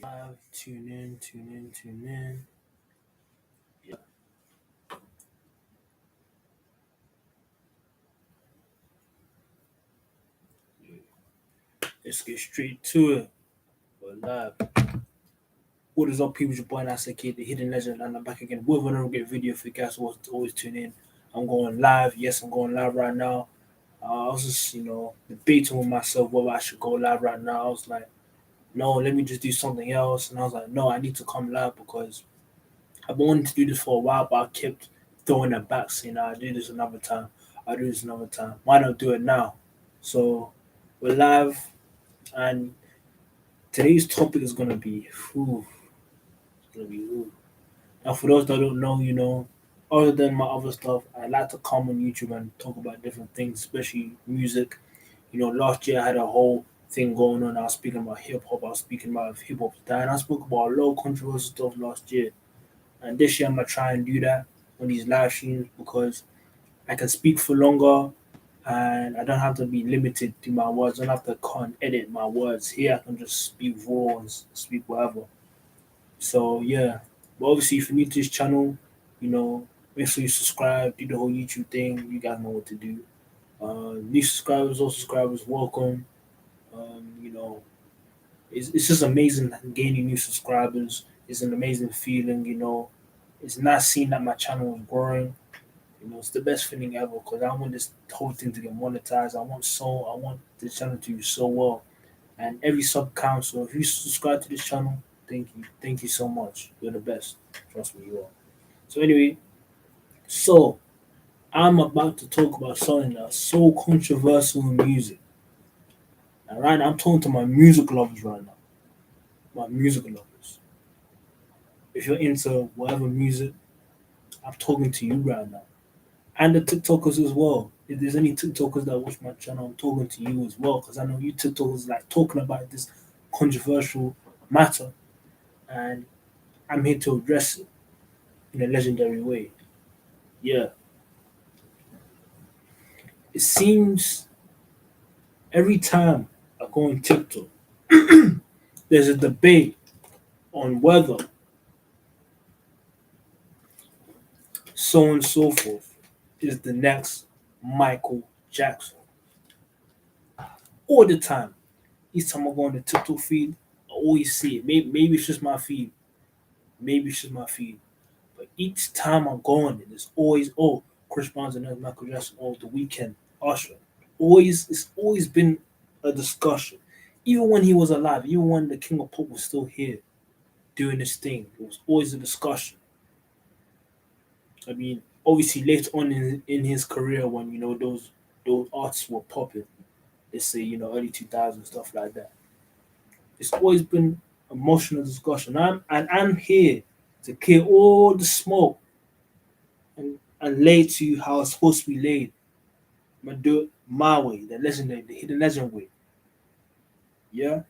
Live, tune in. Yeah, let's get straight to it. We're live. What is up, people? It's your boy NATZ, the hidden legend, and I'm back again with another great video for you guys who want to always tune in. I'm going live. Yes, I'm going live right now. I was just, debating with myself whether I should go live right now. I was like, no, let me just do something else. And I was like, no, I need to come live because I've been wanting to do this for a while, but I kept throwing it back, saying, I'll do this another time. I'll do this another time. Why not do it now? So we're live, and today's topic is gonna be whew, it's gonna be whew. Now for those that don't know, other than my other stuff, I like to come on YouTube and talk about different things, especially music. Last year I had a whole thing going on. I was speaking about hip hop, I was speaking about hip hop dying. I spoke about a lot of controversial stuff last year. And this year I'm gonna try and do that on these live streams because I can speak for longer and I don't have to be limited to my words. I don't have to cut and edit my words. Here I can just speak raw and speak whatever. So yeah. But obviously if you're new to this channel, you know, make sure you subscribe, do the whole YouTube thing. You guys know what to do. New subscribers, old subscribers, welcome. It's just amazing gaining new subscribers. It's an amazing feeling. It's not seeing that my channel is growing. It's the best feeling ever because I want this whole thing to get monetized. I want the channel to do so well. And every sub counts. So if you subscribe to this channel, thank you so much. You're the best. Trust me, you are. So anyway, so I'm about to talk about something that's so controversial in music. And right now, I'm talking to my music lovers right now. My music lovers. If you're into whatever music, I'm talking to you right now. And the TikTokers as well. If there's any TikTokers that watch my channel, I'm talking to you as well because I know you TikTokers like talking about this controversial matter, and I'm here to address it in a legendary way. Yeah, it seems every time I go on TikTok, there's a debate on whether so and so forth is the next Michael Jackson. All the time, each time I go on the TikTok feed, I always see it. Maybe it's just my feed. Maybe it's just my feed. But each time I go on it, it's always, oh, Chris Brown's another Michael Jackson, oh, The Weeknd, Usher. It's always been a discussion. Even when he was alive, even when the King of Pop was still here doing this thing, it was always a discussion. I mean, obviously later on in his career when those artists were popping, let's say, early 2000s, stuff like that. It's always been emotional discussion. I'm here to clear all the smoke and lay to you how it's supposed to be laid. I'm gonna do it my way, the hidden legend way. Yeah.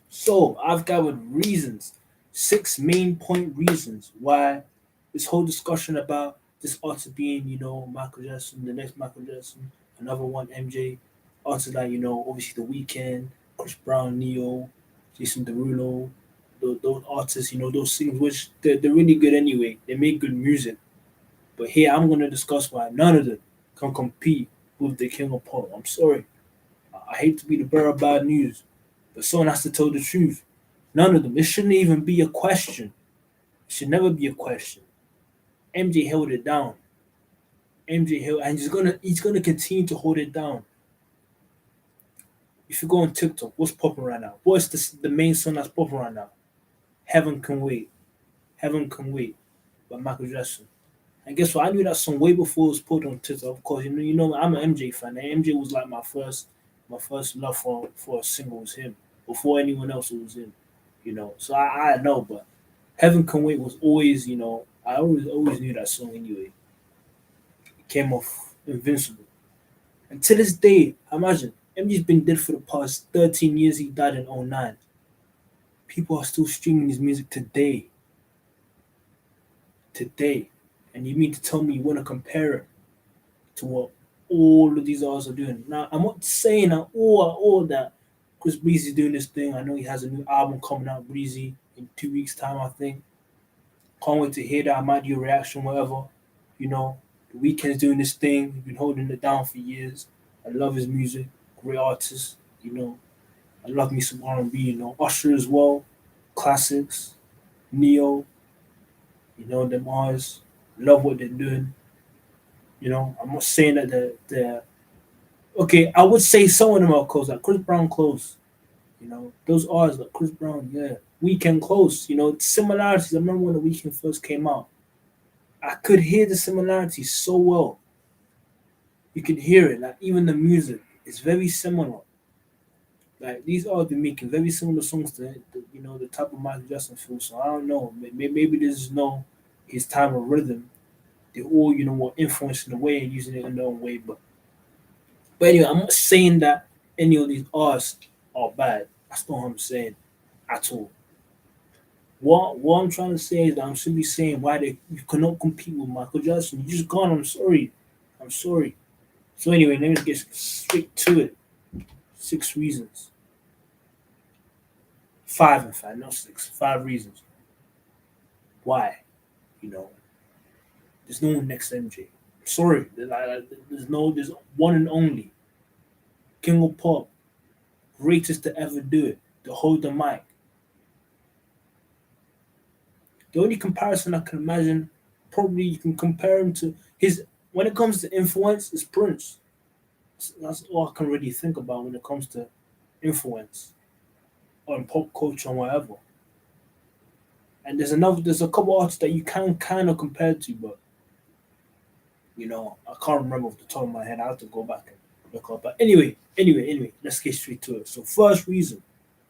So I've gathered reasons, six main point reasons why this whole discussion about this artist being, Michael Jackson, the next Michael Jackson, another one, MJ, artists like, obviously The Weeknd, Chris Brown, Neo, Jason Derulo, those artists, those singers, which they're really good anyway. They make good music. But here I'm going to discuss why none of them can compete with the King of Pop. I'm sorry. I hate to be the bearer of bad news, but someone has to tell the truth. None of them. It shouldn't even be a question. It should never be a question. MJ held it down. MJ held, and he's gonna continue to hold it down. If you go on TikTok, what's popping right now? What's the main song that's popping right now? Heaven Can Wait. Heaven Can Wait by Michael Jackson. And guess what? I knew that song way before it was put on TikTok. Of course, I'm an MJ fan. And MJ was like my first love for a single was him. Before anyone else, it was him. So I know, but Heaven Can Wait was always, I always knew that song anyway. It came off invincible. And to this day, imagine MJ's been dead for the past 13 years. He died in '09. People are still streaming his music today. Today. And you mean to tell me you want to compare it to what all of these artists are doing? Now, I'm not saying that all that Chris Breezy's doing this thing. I know he has a new album coming out, Breezy, in 2 weeks' time, I think. Can't wait to hear that. I might do a reaction, whatever. You know, the Weeknd's doing this thing. He's been holding it down for years. I love his music. Great artist. You know, I love me some R&B. You know, Usher as well. Classics. Neo. You know, them R's. Love what they're doing. You know, I'm not saying that they're okay. I would say some of them are close. Like Chris Brown close. You know, those R's like Chris Brown. Yeah, Weekend close. You know, similarities. I remember when the Weekend first came out. I could hear the similarities so well. You could hear it, like even the music is very similar. Like these are been making very similar songs to you know the type of Michael Jackson feel. So I don't know. Maybe there's no his time of rhythm. They all you know were influencing the way and using it in their own way. But anyway, I'm not saying that any of these artists are bad. That's not what I'm saying at all. What I'm trying to say is that I'm simply saying why they you cannot compete with Michael Jackson. You just can't. I'm sorry. I'm sorry. So anyway, let me get straight to it. 6 reasons. Five, in fact, not six. 5 reasons why. You know, there's no one next to MJ. Sorry, there's one and only King of Pop, greatest to ever do it, to hold the mic. The only comparison I can imagine, probably you can compare him to his. When it comes to influence, is Prince. That's all I can really think about when it comes to influence on pop culture and whatever. And there's a couple artists that you can kind of compare to, but you know, I can't remember off the top of my head. I have to go back and look up. But anyway, let's get straight to it. So first reason,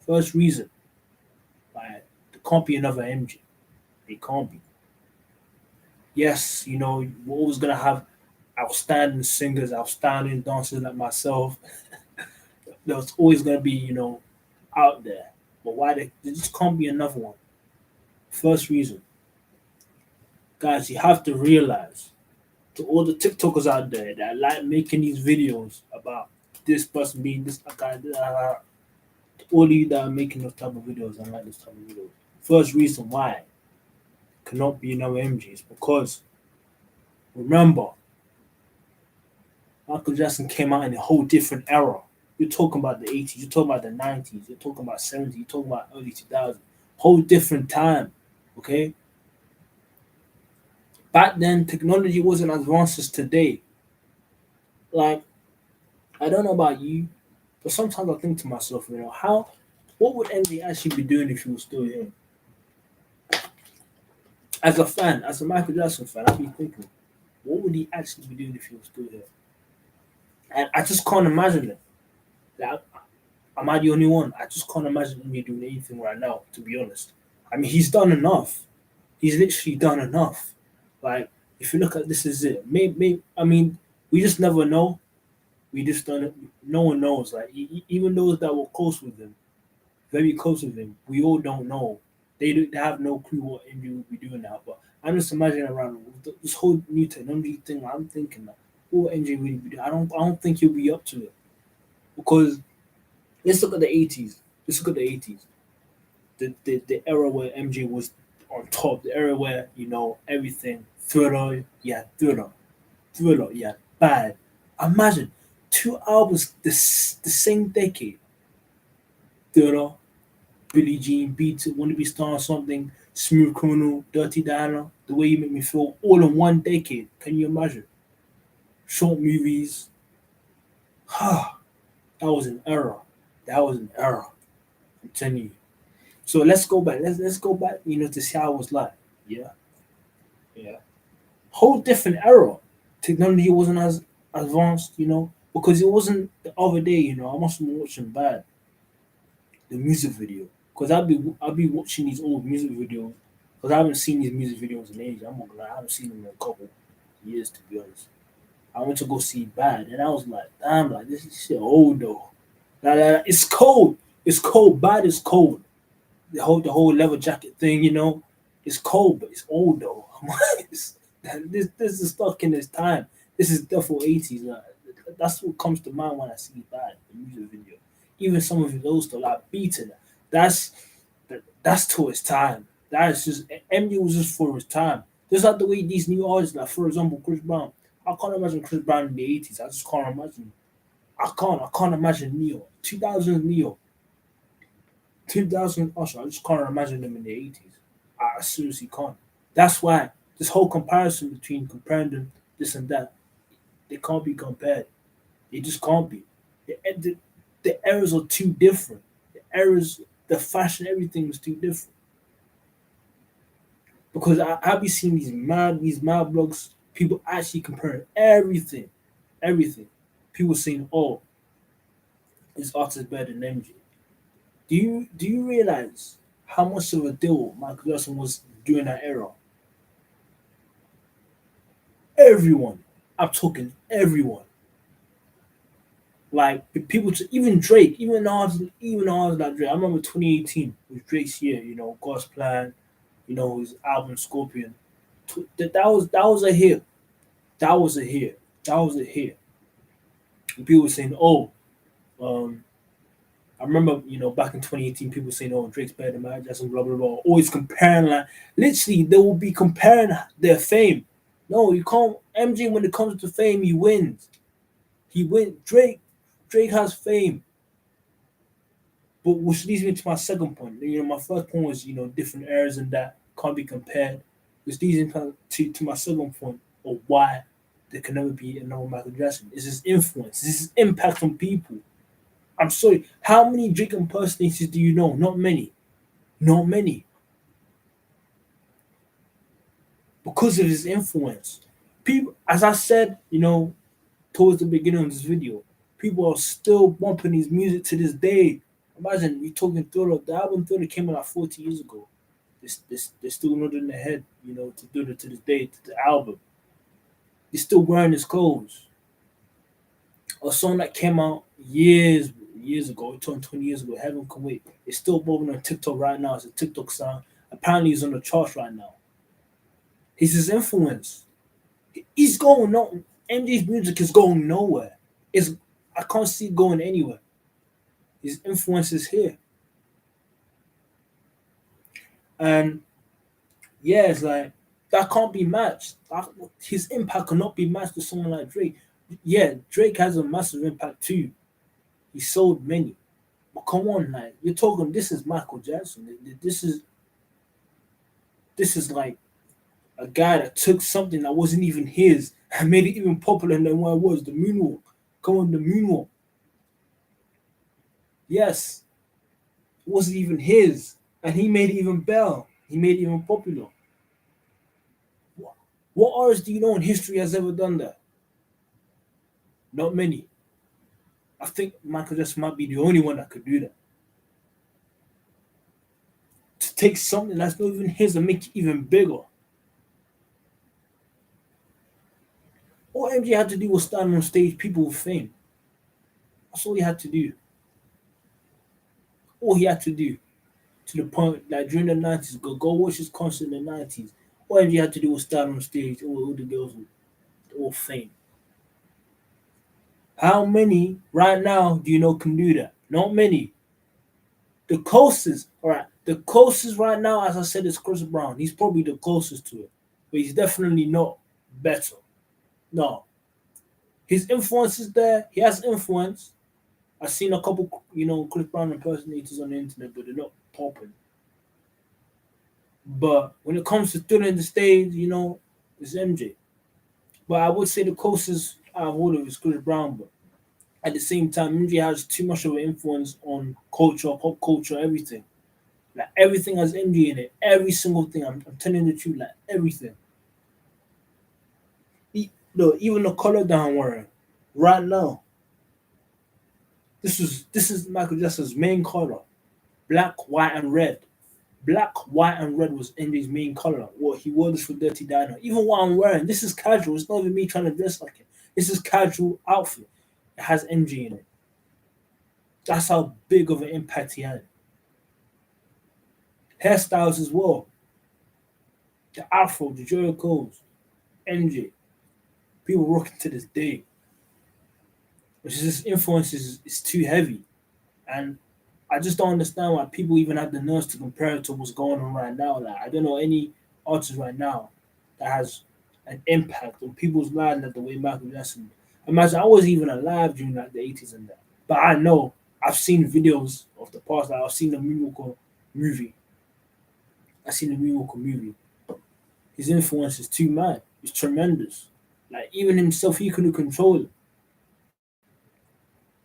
like there can't be another MJ. It can't be. Yes, you know, we're always gonna have outstanding singers, outstanding dancers like myself. There's always gonna be, you know, out there. But why there just can't be another one? First reason, guys, you have to realize to all the TikTokers out there that like making these videos about this person being this guy, all of you that are making those type of videos and like this type of videos. First reason why cannot be another MG is because remember, Michael Jackson came out in a whole different era. You're talking about the 80s, you're talking about the 90s, you're talking about 70s, you're talking about early 2000s. Whole different time, okay? Back then, technology wasn't as advanced as today. Like, I don't know about you, but sometimes I think to myself, you know, what would Andy actually be doing if he was still here? As a fan, as a Michael Jackson fan, I'd be thinking, what would he actually be doing if he was still here? And I just can't imagine it. Like, am I the only one? I just can't imagine him doing anything right now, to be honest. I mean, he's done enough. He's literally done enough. Like, if you look at this, is it? Maybe I mean, we just never know. We just don't. No one knows. Like, even those that were close with him, very close with him, we all don't know. They have no clue what MJ will be doing now. But I'm just imagining around this whole new technology thing. I'm thinking, like, what will MJ really be doing? I don't think he'll be up to it because let's look at the 80s. Let's look at the 80s. The era where MJ was on top. The era where you know everything. Thriller, yeah, bad. Imagine 2 albums the same decade. Thriller, Billie Jean, Beat It, Wanna Be Star or Something, Smooth Criminal, Dirty Diana, The Way You Make Me Feel, all in one decade. Can you imagine? Short movies. that was an era. That was an era. I'm telling you. So let's go back. Let's go back, you know, to see how it was like. Yeah, yeah. Whole different era. Technology wasn't as advanced, you know, because it wasn't the other day, you know, I must have been watching bad the music video. Because I'll be watching these old music videos because I haven't seen these music videos in ages. I'm not gonna lie, I haven't seen them in a couple years to be honest. I went to go see Bad and I was like, damn, like this is shit old though. Like, it's cold. It's cold. Bad is cold. The whole leather jacket thing, you know, it's cold, but it's old though. This is stuck in this time. This is definitely 80s. Like, that's what comes to mind when I see Bad, the music video. Even some of those still like beating. That's that's to his time. That is just MJ was just for his time. Just like the way these new artists, like for example Chris Brown. I can't imagine Chris Brown in the 80s. I just can't imagine. I can't imagine Neo. 2000 Neo. 2000 Usher. I just can't imagine them in the 80s. I seriously can't. That's why this whole comparison between comparing them this and that, they can't be compared. They just can't be. The eras are too different. The eras, the fashion, everything was too different. Because I be seeing these mad blogs, people actually comparing everything, everything. People saying, "Oh, this artist better than MJ." Do you realize how much of a deal Michael Jackson was during that era? Everyone, I'm talking everyone. Like the people, even Drake, even artists like Drake. I remember 2018 was Drake's year. God's Plan. His album Scorpion. That was a hit. That was a hit. That was a hit. And people were saying, "Oh, um, I remember, back in 2018, people saying, "Oh, Drake's better than Michael Jackson," blah blah blah. Always comparing, like literally, they will be comparing their fame. No, you can't. MJ, when it comes to fame, he wins. He wins. Drake has fame, but which leads me to my second point. My first point was, different eras and that can't be compared. Which leads me to my second point of why there can never be another Michael Jackson. It's his influence. It's his impact on people. I'm sorry. How many Drake impersonators do you know? Not many. Not many. Because of his influence. People, as I said, towards the beginning of this video, people are still bumping his music to this day. Imagine you talking Thriller. The album Thriller came out like 40 years ago. They're still nodding their head, to Thriller to this day, to the album. He's still wearing his clothes. A song that came out years ago, it turned 20 years ago, Heaven Can Wait. It's still bubbling on TikTok right now. It's a TikTok sound. Apparently, he's on the charts right now. He's his influence. He's going no. MJ's music is going nowhere. I can't see it going anywhere. His influence is here, and yeah, it's like that can't be matched. His impact cannot be matched to someone like Drake. Yeah, Drake has a massive impact too. He sold many, but come on, like you're talking. This is Michael Jackson. This is like a guy that took something that wasn't even his and made it even popular than what it was. The moonwalk. Come on, the moonwalk. Yes, it wasn't even his, and he made it even better. He made it even popular. What artist do you know in history has ever done that? Not many. I think Michael Jackson might be the only one that could do that. To take something that's not even his and make it even bigger. All MJ had to do was stand on stage, people with fame. That's all he had to do. All he had to do. To the point, like during the 90s, go watch his concert in the 90s. All MJ had to do was stand on stage, all the girls with all fame. How many right now do you know can do that? Not many. The closest, all right, the closest right now, as I said, is Chris Brown. He's probably the closest to it, but he's definitely not better. No, his influence is there. He has influence. I've seen a couple, Chris Brown impersonators on the internet, but they're not popping. But when it comes to filling the stage, it's MJ. But I would say the closest out of all of it is Chris Brown. But at the same time, MJ has too much of an influence on culture, pop culture, everything. Like everything has MJ in it. Every single thing. I'm telling the truth. Like everything. No, even the color that I'm wearing right now. This is Michael Jackson's main color. Black, white, and red. Black, white, and red was MJ's main color. What he wore this for Dirty Diner. Even what I'm wearing, this is casual. It's not even me trying to dress like it. This is casual outfit. It has MJ in it. That's how big of an impact he had. Hairstyles as well. The Afro, the Jericho's, MJ. People rocking to this day. Which is his influence is too heavy. And I just don't understand why people even have the nerves to compare it to what's going on right now. Like I don't know any artist right now that has an impact on people's lives like the way Michael Jackson. Imagine I wasn't even alive during like the 80s and that, but I know I've seen videos of the past. Like I've seen the Miracle movie. I've seen the Miracle movie. His influence is too mad. It's tremendous. Like even himself, he couldn't control it.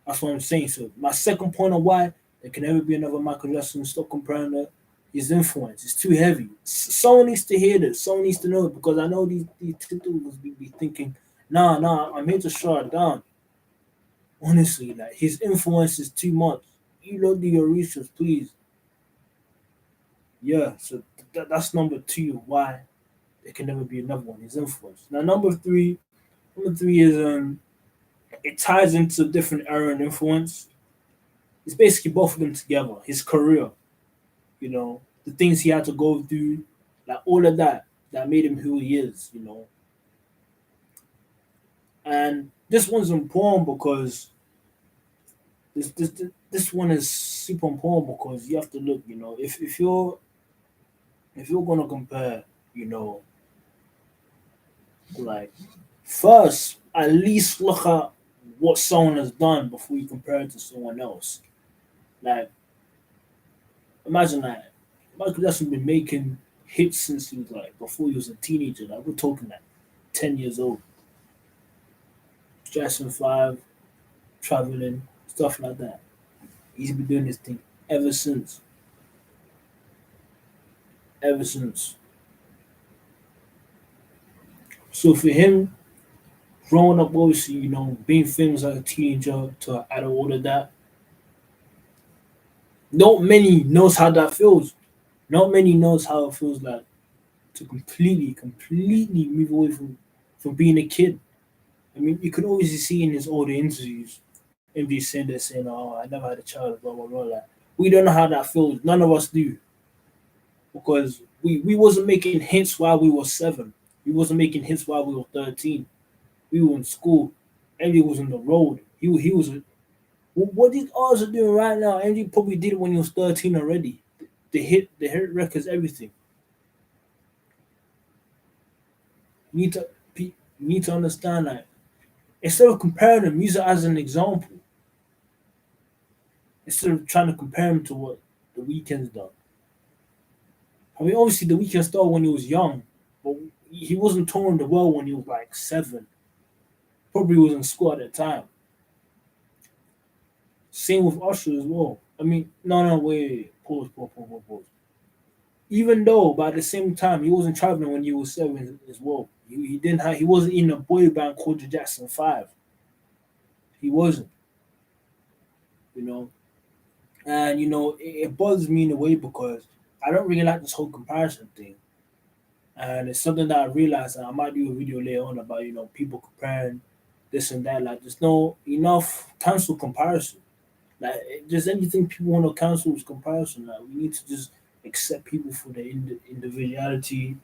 That's what I'm saying. So my second point on why there can never be another Michael Jackson, stop comparing it. His influence is too heavy. Someone needs to hear this. Someone needs to know it because I know these TikTokers be thinking, nah, I'm here to shut it down. Honestly, like his influence is too much. You don't do your research, please. Yeah, so that's number two. Why there can never be another one. His influence. Now number three is it ties into different era and influence. It's basically both of them together. His career, the things he had to go through, like all of that made him who he is. And this one's important because this one is super important because you have to look, if you're gonna compare, you know, like first at least look at what someone has done before you compare it to someone else. Like imagine that Michael Jackson been making hits since he was like before he was a teenager. Like we're talking like 10 years old. Jackson 5, traveling, stuff like that. He's been doing this thing ever since. Ever since. So for him, growing up obviously, being famous as a teenager to add all of that, not many knows how that feels. Not many knows how it feels like to completely move away from being a kid. I mean, you can always see in his older interviews, him be saying that saying, "Oh, I never had a child," blah blah blah. Like we don't know how that feels. None of us do because we wasn't making hints while we were 7. We wasn't making hints while we were 13. We were in school. MJ was on the road. He was. What these artists are doing right now, MJ probably did it when he was 13 already. The hit records, everything. You need to you need to understand that instead of comparing the music as an example, instead of trying to compare him to what the Weeknd's done. I mean, obviously the Weeknd started when he was young, but he wasn't touring the world when he was like 7. Probably was in school at the time. Same with Usher as well. I mean, no, wait, pause. Even though, but at the same time, he wasn't traveling when he was 7 as well. He didn't have. He wasn't in a boy band called the Jackson 5. He wasn't, you know. And it bothers me in a way because I don't really like this whole comparison thing. And it's something that I realized, and I might do a video later on about people comparing this and that. Like, there's no enough cancel comparison. Like, just anything people want to cancel is comparison. Like, we need to just accept people for their individuality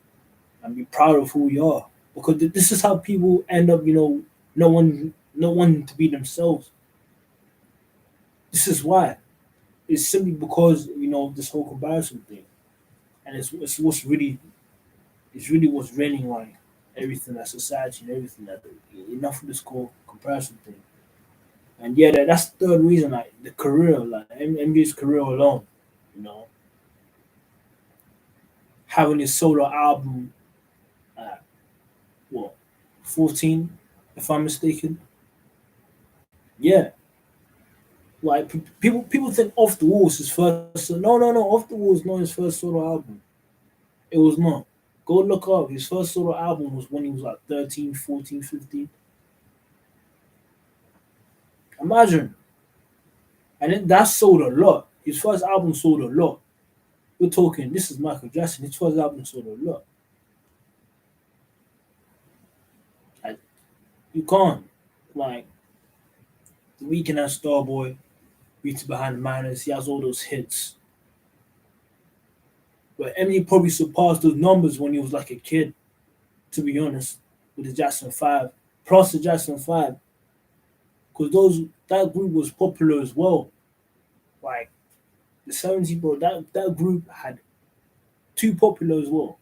and be proud of who we are. Because this is how people end up, no one to be themselves. This is why. It's simply because of this whole comparison thing, and it's really what's raining like everything that society and everything that enough of this whole comparison thing. And yeah, that's the third reason, like the career, like MJ's career alone, you know, having his solo album at what 14, if I'm mistaken. Yeah, like people think Off the Wall is his first. No, Off the Wall is not his first solo album. It was not. Go look up. His first solo album was when he was like 13, 14, 15. Imagine. And then that sold a lot. His first album sold a lot. We're talking, this is Michael Jackson. His first album sold a lot. Like, you can't. Like, The Weeknd has Starboy, Beats Behind the Madness. He has all those hits. But Eminem probably surpassed those numbers when he was like a kid, to be honest, with the Jackson 5. Plus the Jackson 5. Because that group was popular as well. Like the 70s, bro, that group had too popular as well.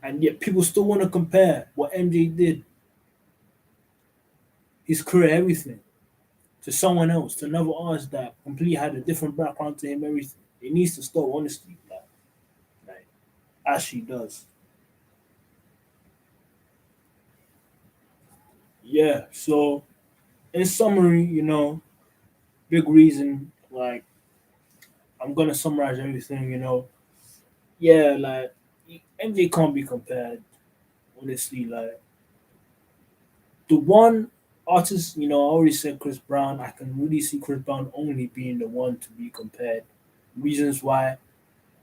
And yet people still want to compare what MJ did, his career, everything, to someone else, to another artist that completely had a different background to him, everything. It needs to stop, honestly. Like actually does. Yeah. So in summary, big reason, like I'm gonna summarize everything, Yeah, like MJ can't be compared, honestly. Like the one artist, I already said Chris Brown. I can really see Chris Brown only being the one to be compared. Reasons why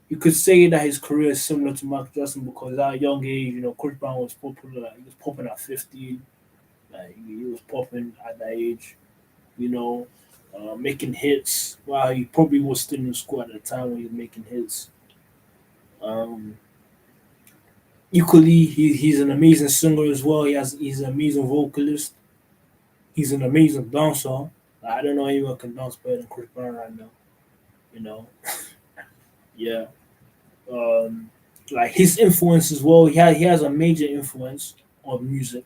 you could say that his career is similar to Michael Jackson because at a young age, Chris Brown was popular. Like, he was popping at 15. Like he was popping at that age. You know, making hits. While he probably was still in school at the time when he was making hits. Um, Equally, he's an amazing singer as well. He's an amazing vocalist. He's an amazing dancer. I don't know anyone can dance better than Chris Brown right now. You know, yeah. Um, like his influence as well. He has a major influence on music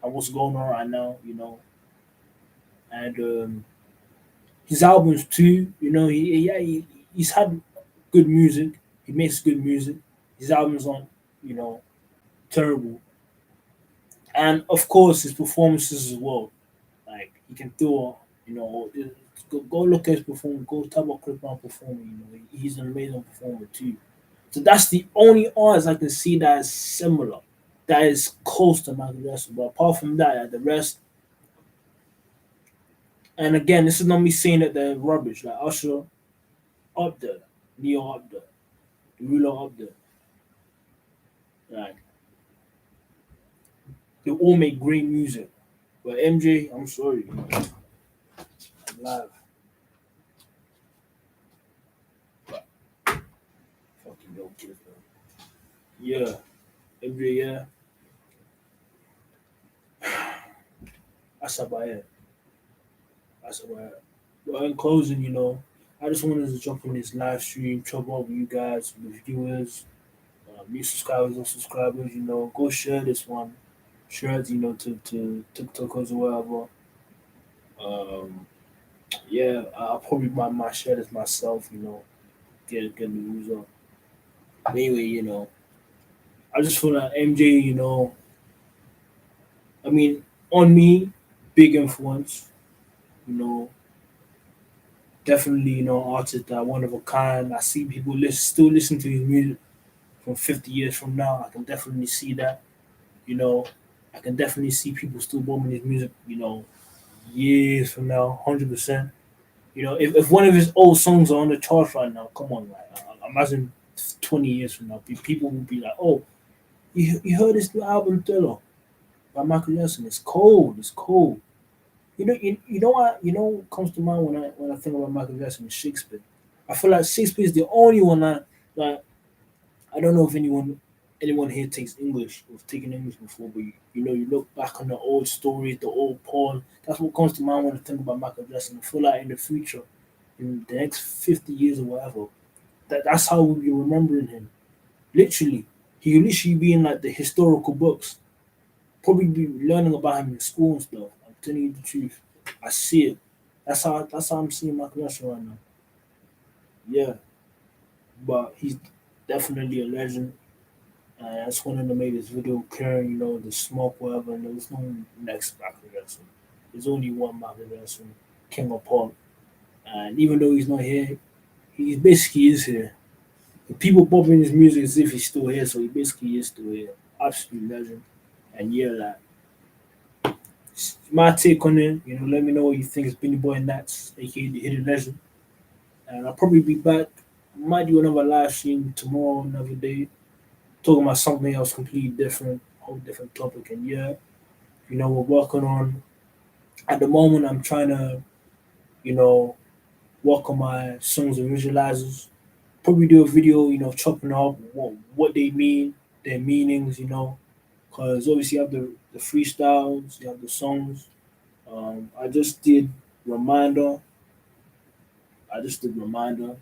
and what's going on right now. And his albums too. He's had good music. He makes good music. His albums aren't terrible. And of course his performances as well. Like he can do, go look at his performance. Go talk about Chris Brown performing. He's an amazing performer too. So that's the only artist I can see that is similar, that is close to Michael Jackson. But apart from that, the rest. And again, this is not me saying that they're rubbish. Like Usher up there, Neo up there, Ruler up there. Like they all make great music. But MJ, I'm sorry, I'm live. Fucking no kids, man. Yeah, MJ, yeah. That's about it. That's about it. But in closing, I just wanted to jump in this live stream, chop up with you guys, with the viewers, new subscribers and subscribers. Go share this one, share it, to TikTokers or whatever. Um, yeah, I'll probably might share this myself. Get the news up. Anyway, I just feel like MJ. I mean, on me, big influence. You know, definitely, artist that one of a kind. I see people still listen to his music from 50 years from now. I can definitely see that. You know, I can definitely see people still bumping his music. Years from now, 100%. If one of his old songs are on the charts right now, come on, like imagine 20 years from now, people will be like, "Oh, you heard this new album Thriller by Michael Jackson? It's cold. It's cold." What comes to mind when I think about Michael Jackson is Shakespeare. I feel like Shakespeare is the only one that like I don't know if anyone here takes English or taken English before, but you look back on the old stories, the old poem. That's what comes to mind when I think about Michael Jackson. I feel like in the future, in the next 50 years or whatever, that's how we'll be remembering him. Literally, he will literally be in like the historical books. Probably be learning about him in school and stuff. I'm telling you the truth. I see it. That's how I'm seeing Michael Jackson right now. Yeah, but he's definitely a legend. I just wanted to make this video clearing, the smoke, whatever. And there's no next Michael Jackson. There's only one Michael Jackson, King of Pop. And even though he's not here, he basically is here. And people popping his music as if he's still here, so he basically is still here. Absolute legend. And yeah, like, my take on it, let me know what you think. It's Benny Boy NATZ, aka the Hidden Legend. And I'll probably be back. Might do another live stream tomorrow, another day, talking about something else completely different, whole different topic. And yeah, we're working on. At the moment, I'm trying to, you know, work on my songs and visualizers. Probably do a video, chopping up what they mean, their meanings, because obviously you have the freestyles, you have the songs, I just did reminder. I just did reminder.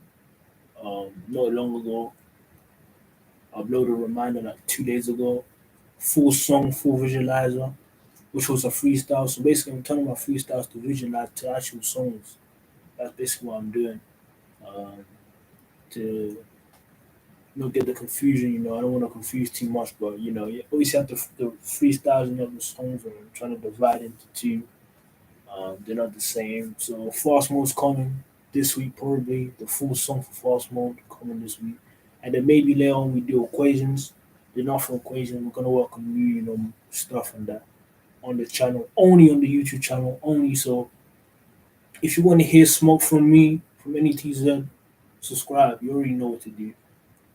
Not long ago. I uploaded a reminder like 2 days ago. Full song, full visualizer, which was a freestyle. So basically, I'm turning my freestyles to visualize to actual songs. That's basically what I'm doing. Um, to get the confusion. I don't want to confuse too much, but you always have the freestyles and the songs, and I'm trying to divide into two. They're not the same. So fast mode's coming this week, probably the full song for fast mode coming this week, and then maybe later on we do equations. The not for equations. We're gonna work on new, stuff and that on the channel, only on the YouTube channel, only. So if you want to hear smoke from me, from any TZ, subscribe. You already know what to do.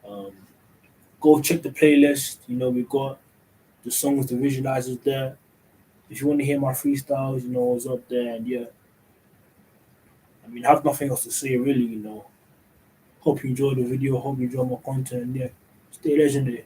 Um, Go check the playlist. We got the songs, the visualizers there. If you want to hear my freestyles, it's up there. And yeah, I mean, I have nothing else to say really. Hope you enjoyed the video. Hope you enjoyed my content. And yeah, stay legendary.